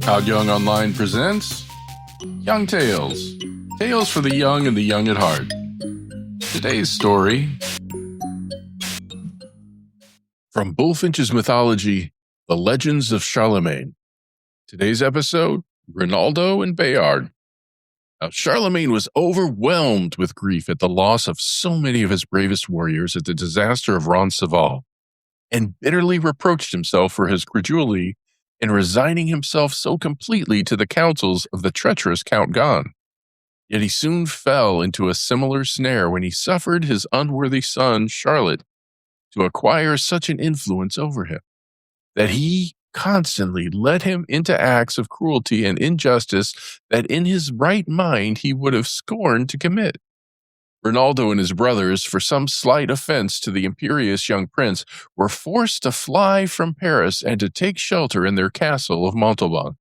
ToddYoungONLINE presents Young Tales. Tales for the young and the young at heart. Today's story from Bulfinch's mythology, The Legends of Charlemagne. Today's episode, Rinaldo and Bayard. Now, Charlemagne was overwhelmed with grief at the loss of so many of his bravest warriors at the disaster of Roncesvalles, and bitterly reproached himself for his credulity in resigning himself so completely to the counsels of the treacherous Count Gon. Yet he soon fell into a similar snare when he suffered his unworthy son, Charlotte, to acquire such an influence over him, that he constantly led him into acts of cruelty and injustice that in his right mind he would have scorned to commit. Rinaldo and his brothers, for some slight offense to the imperious young prince, were forced to fly from Paris and to take shelter in their castle of Montalban.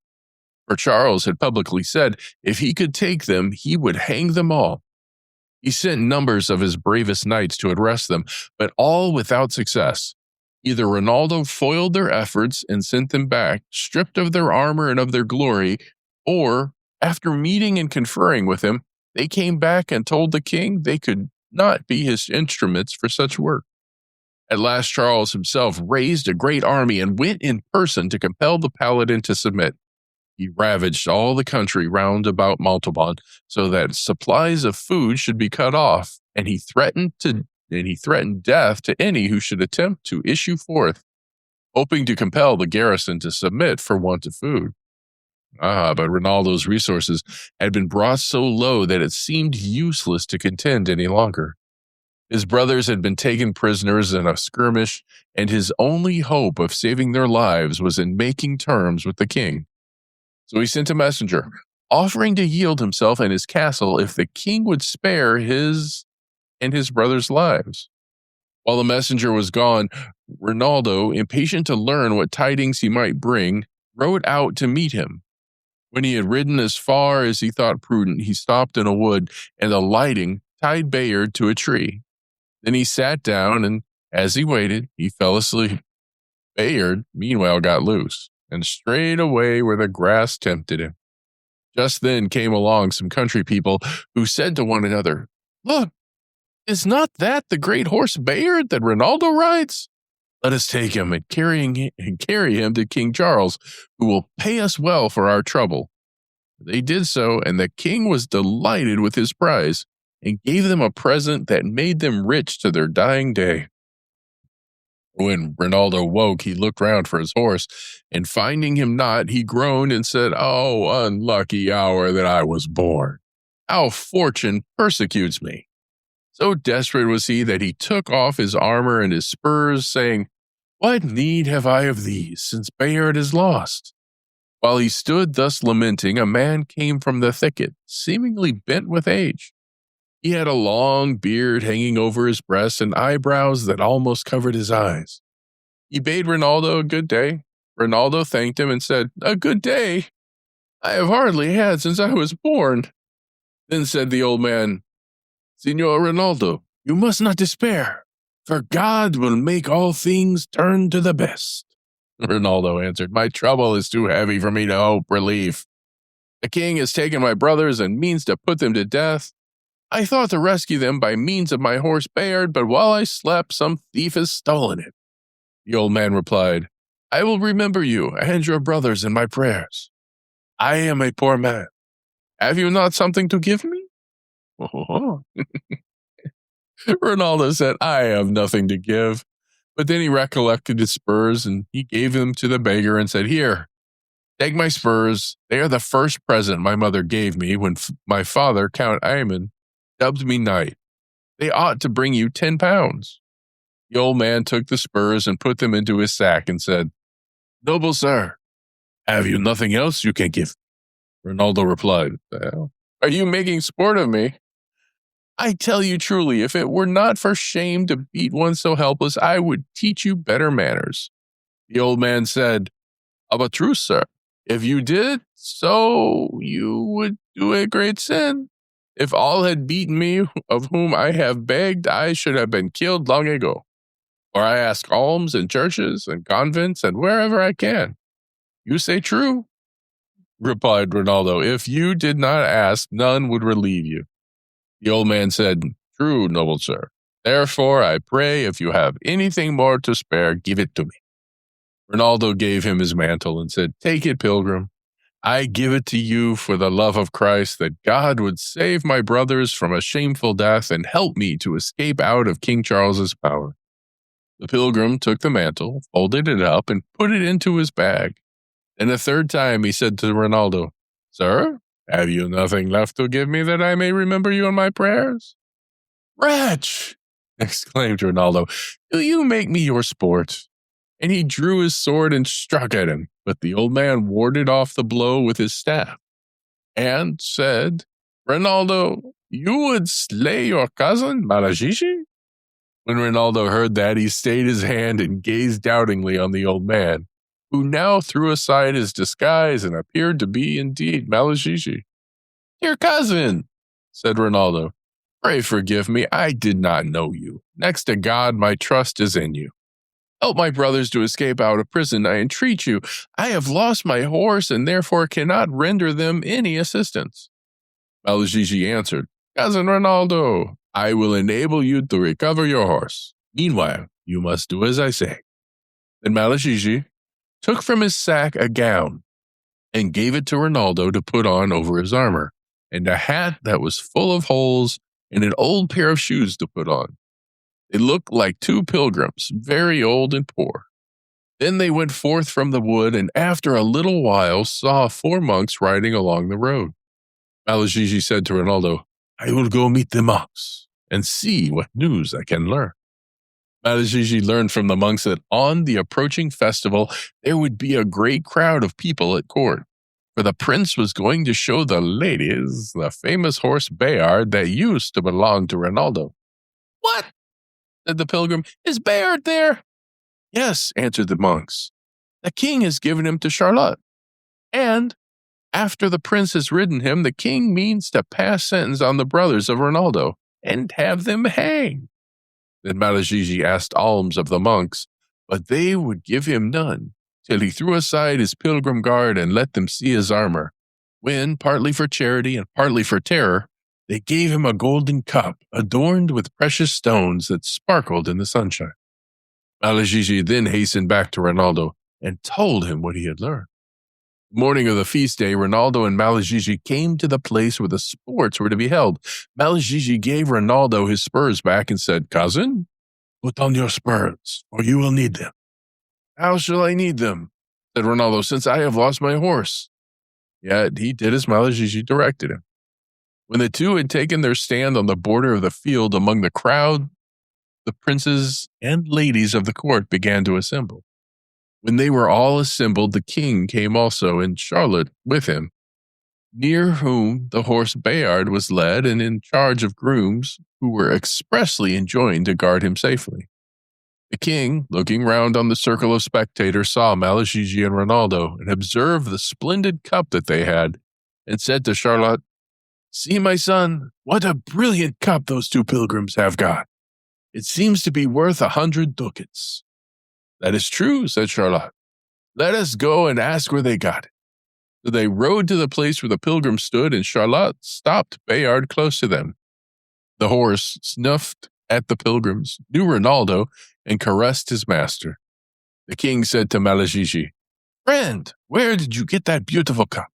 For Charles had publicly said if he could take them, he would hang them all. He sent numbers of his bravest knights to arrest them, but all without success. Either Rinaldo foiled their efforts and sent them back, stripped of their armor and of their glory, or, after meeting and conferring with him, they came back and told the king they could not be his instruments for such work. At last Charles himself raised a great army and went in person to compel the paladin to submit. He ravaged all the country round about Montalban so that supplies of food should be cut off, and he threatened death to any who should attempt to issue forth, hoping to compel the garrison to submit for want of food. But Rinaldo's resources had been brought so low that it seemed useless to contend any longer. His brothers had been taken prisoners in a skirmish, and his only hope of saving their lives was in making terms with the king. So he sent a messenger, offering to yield himself and his castle if the king would spare his and his brothers' lives. While the messenger was gone, Rinaldo, impatient to learn what tidings he might bring, rode out to meet him. When he had ridden as far as he thought prudent, he stopped in a wood, and alighting, tied Bayard to a tree. Then he sat down, and as he waited, he fell asleep. Bayard, meanwhile, got loose, and strayed away where the grass tempted him. Just then came along some country people, who said to one another, "Look, is not that the great horse Bayard that Rinaldo rides? Let us take him and carry him to King Charles, who will pay us well for our trouble." They did so, and the king was delighted with his prize, and gave them a present that made them rich to their dying day. When Rinaldo woke, he looked round for his horse, and finding him not, he groaned and said, "Oh, unlucky hour that I was born! How fortune persecutes me!" So desperate was he that he took off his armor and his spurs, saying, "What need have I of these, since Bayard is lost?" While he stood thus lamenting, a man came from the thicket, seemingly bent with age. He had a long beard hanging over his breast and eyebrows that almost covered his eyes. He bade Rinaldo a good day. Rinaldo thanked him and said, "A good day? I have hardly had since I was born." Then said the old man, "Signor Rinaldo, you must not despair, for God will make all things turn to the best." Rinaldo answered, "My trouble is too heavy for me to hope relief. The king has taken my brothers and means to put them to death. I thought to rescue them by means of my horse Bayard, but while I slept, some thief has stolen it." The old man replied, "I will remember you and your brothers in my prayers. I am a poor man. Have you not something to give me?" Rinaldo said, "I have nothing to give." But then he recollected his spurs, and he gave them to the beggar and said, "Here, take my spurs. They are the first present my mother gave me when my father, Count Aymon, dubbed me knight. They ought to bring you 10 pounds. The old man took the spurs and put them into his sack and said, "Noble sir, have you nothing else you can give?" Rinaldo replied, "Well, are you making sport of me? I tell you truly, if it were not for shame to beat one so helpless, I would teach you better manners." The old man said, "Of a truth, sir, if you did so, you would do a great sin. If all had beaten me of whom I have begged, I should have been killed long ago. For I ask alms in churches and convents and wherever I can. You say true. replied Rinaldo. If you did not ask, none would relieve you. The old man said, True, noble sir. Therefore, I pray, if you have anything more to spare, give it to me. Rinaldo gave him his mantle and said, Take it, pilgrim. I give it to you for the love of Christ, that God would save my brothers from a shameful death and help me to escape out of King Charles's power. The pilgrim took the mantle, folded it up, and put it into his bag. And a third time he said to Rinaldo, Sir, have you nothing left to give me that I may remember you in my prayers? Wretch! Exclaimed Rinaldo, do you make me your sport? And he drew his sword and struck at him, but the old man warded off the blow with his staff, and said, Rinaldo, you would slay your cousin, Malagigi? When Rinaldo heard that, he stayed his hand and gazed doubtingly on the old man, who now threw aside his disguise and appeared to be indeed Malagigi. Dear cousin, said Rinaldo, pray forgive me, I did not know you. Next to God, my trust is in you. Help my brothers to escape out of prison, I entreat you. I have lost my horse and therefore cannot render them any assistance. Malagigi answered, Cousin Rinaldo, I will enable you to recover your horse. Meanwhile, you must do as I say. Then Malagigi took from his sack a gown and gave it to Rinaldo to put on over his armor, and a hat that was full of holes, and an old pair of shoes to put on. They looked like two pilgrims, very old and poor. Then they went forth from the wood, and after a little while saw 4 monks riding along the road. Malagigi said to Rinaldo, I will go meet the monks, and see what news I can learn. Malagigi learned from the monks that on the approaching festival there would be a great crowd of people at court, for the prince was going to show the ladies the famous horse Bayard that used to belong to Rinaldo. What? Said the pilgrim. Is Bayard there? Yes, answered the monks. The king has given him to Charlotte. And after the prince has ridden him, the king means to pass sentence on the brothers of Rinaldo and have them hanged. Then Malagigi asked alms of the monks, but they would give him none, till he threw aside his pilgrim garb and let them see his armor, when, partly for charity and partly for terror, they gave him a golden cup adorned with precious stones that sparkled in the sunshine. Malagigi then hastened back to Rinaldo and told him what he had learned. The morning of the feast day, Rinaldo and Malagigi came to the place where the sports were to be held. Malagigi gave Rinaldo his spurs back and said, Cousin, put on your spurs, or you will need them. How shall I need them? Said Rinaldo, since I have lost my horse. Yet he did as Malagigi directed him. When the two had taken their stand on the border of the field among the crowd, the princes and ladies of the court began to assemble. When they were all assembled, the king came also, and Charlotte with him, near whom the horse Bayard was led and in charge of grooms who were expressly enjoined to guard him safely. The king, looking round on the circle of spectators, saw Malagigi and Rinaldo and observed the splendid cup that they had, and said to Charlotte, See, my son, what a brilliant cup those two pilgrims have got. It seems to be worth 100 ducats. That is true, said Charlotte. Let us go and ask where they got it. So they rode to the place where the pilgrims stood, and Charlotte stopped Bayard close to them. The horse snuffed at the pilgrims, knew Rinaldo, and caressed his master. The king said to Malagigi, Friend, where did you get that beautiful cup?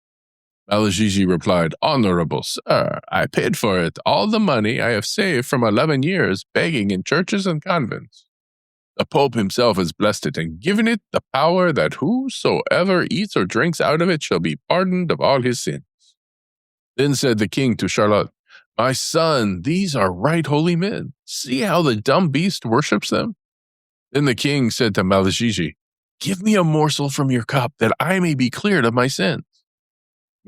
Malagigi replied, Honorable sir, I paid for it all the money I have saved from 11 years begging in churches and convents. The Pope himself has blessed it and given it the power that whosoever eats or drinks out of it shall be pardoned of all his sins. Then said the king to Charlotte, My son, these are right holy men. See how the dumb beast worships them. Then the king said to Malagigi, Give me a morsel from your cup that I may be cleared of my sins.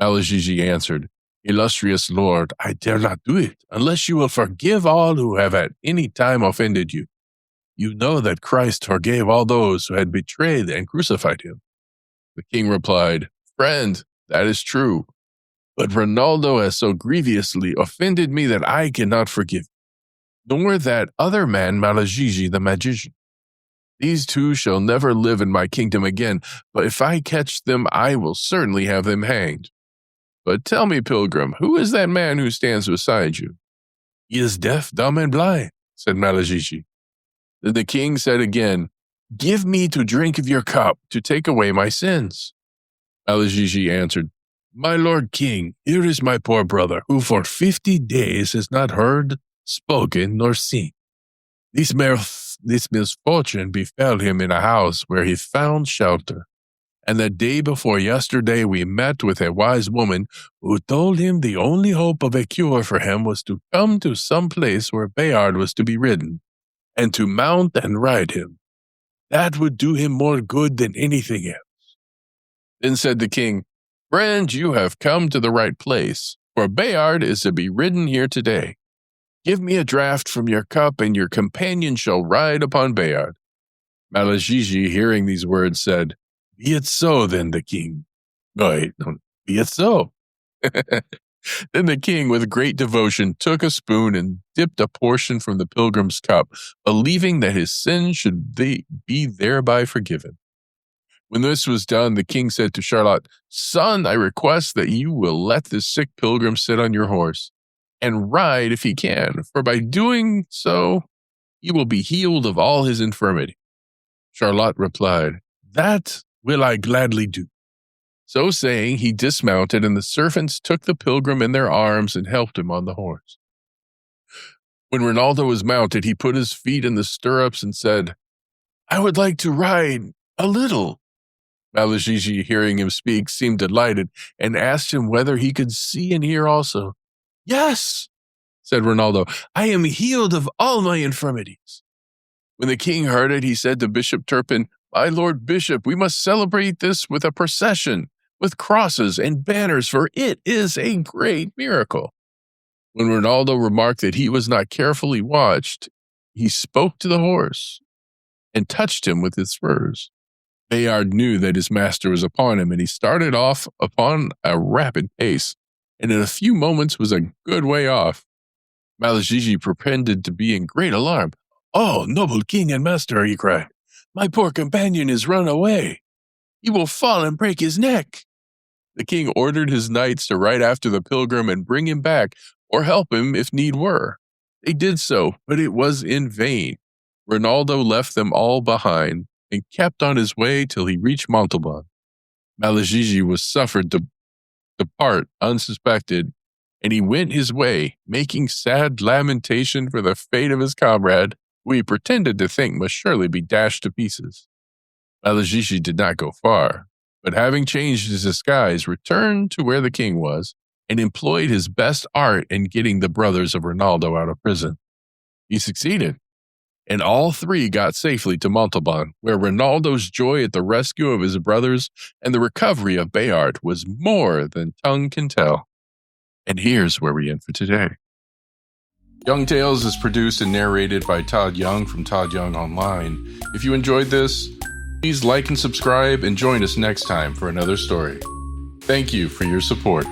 Malagigi answered, Illustrious lord, I dare not do it, unless you will forgive all who have at any time offended you. You know that Christ forgave all those who had betrayed and crucified him. The king replied, Friend, that is true, but Rinaldo has so grievously offended me that I cannot forgive, nor that other man Malagigi the magician. These two shall never live in my kingdom again, but if I catch them, I will certainly have them hanged. But tell me, pilgrim, who is that man who stands beside you?" "He is deaf, dumb, and blind," said Malagigi. Then the king said again, "Give me to drink of your cup to take away my sins." Malagigi answered, "My lord king, here is my poor brother, who for 50 days has not heard, spoken, nor seen. This misfortune befell him in a house where he found shelter. And the day before yesterday we met with a wise woman who told him the only hope of a cure for him was to come to some place where Bayard was to be ridden, and to mount and ride him. That would do him more good than anything else." Then said the king, "Friend, you have come to the right place, for Bayard is to be ridden here today. Give me a draught from your cup, and your companion shall ride upon Bayard." Malagigi, hearing these words, said, "Be it so, then, the king." Be it so. Then the king, with great devotion, took a spoon and dipped a portion from the pilgrim's cup, believing that his sins should be thereby forgiven. When this was done, the king said to Charlotte, "Son, I request that you will let this sick pilgrim sit on your horse, and ride if he can, for by doing so, he will be healed of all his infirmity." Charlotte replied, "That will I gladly do." So saying, he dismounted, and the servants took the pilgrim in their arms and helped him on the horse. When Rinaldo was mounted, he put his feet in the stirrups and said, "I would like to ride a little." Malagigi, hearing him speak, seemed delighted, and asked him whether he could see and hear also. "Yes," said Rinaldo, "I am healed of all my infirmities." When the king heard it, he said to Bishop Turpin, "My lord bishop, we must celebrate this with a procession, with crosses and banners, for it is a great miracle." When Rinaldo remarked that he was not carefully watched, he spoke to the horse and touched him with his spurs. Bayard knew that his master was upon him, and he started off upon a rapid pace, and in a few moments was a good way off. Malagigi pretended to be in great alarm. "Oh, noble king and master," he cried, "my poor companion is run away. He will fall and break his neck." The king ordered his knights to ride after the pilgrim and bring him back, or help him if need were. They did so, but it was in vain. Rinaldo left them all behind, and kept on his way till he reached Montalban. Malagigi was suffered to depart unsuspected, and he went his way, making sad lamentation for the fate of his comrade, who he pretended to think must surely be dashed to pieces. Malagigi did not go far, but having changed his disguise, returned to where the king was, and employed his best art in getting the brothers of Rinaldo out of prison. He succeeded, and all three got safely to Montalban, where Rinaldo's joy at the rescue of his brothers and the recovery of Bayard was more than tongue can tell. And here's where we end for today. Young Tales is produced and narrated by Todd Young from Todd Young Online. If you enjoyed this, please like and subscribe, and join us next time for another story. Thank you for your support.